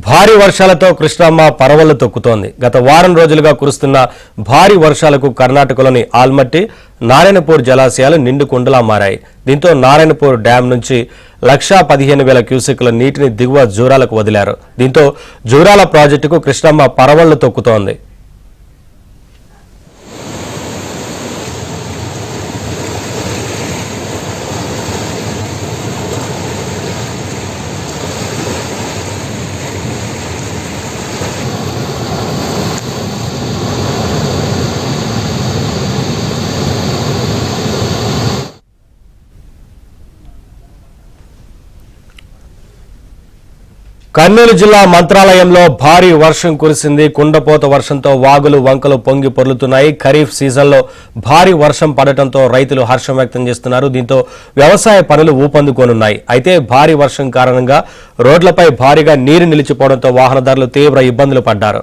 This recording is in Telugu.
భారీ వర్షాలతో కృష్ణమ్మ పరవళ్లు తొక్కుతోంది. గత వారం రోజులుగా కురుస్తున్న భారీ వర్షాలకు కర్ణాటకలోని ఆల్మట్టి, నారాయణపూర్ జలాశయాలు నిండు కుండలా మారాయి. దీంతో నారాయణపూర్ డ్యాం నుంచి 1,15,000 క్యూసెక్కుల నీటిని దిగువ జూరాలకు వదిలారు. దీంతో జూరాల ప్రాజెక్టుకు కృష్ణమ్మ పరవళ్లు తొక్కుతోంది. కర్నూలు జిల్లా మంత్రాలయంలో భారీ వర్షం కురిసింది. కుండపోత వర్షంతో వాగులు వంకలు పొంగి పొర్లుతున్నాయి. ఖరీఫ్ సీజన్లో భారీ వర్షం పడటంతో రైతులు హర్షం వ్యక్తం చేస్తున్నారు. దీంతో వ్యవసాయ పనులు ఊపందుకోనున్నాయి. అయితే భారీ వర్షం కారణంగా రోడ్లపై భారీగా నీరు నిలిచిపోవడంతో వాహనదారులు తీవ్ర ఇబ్బందులు పడ్డారు.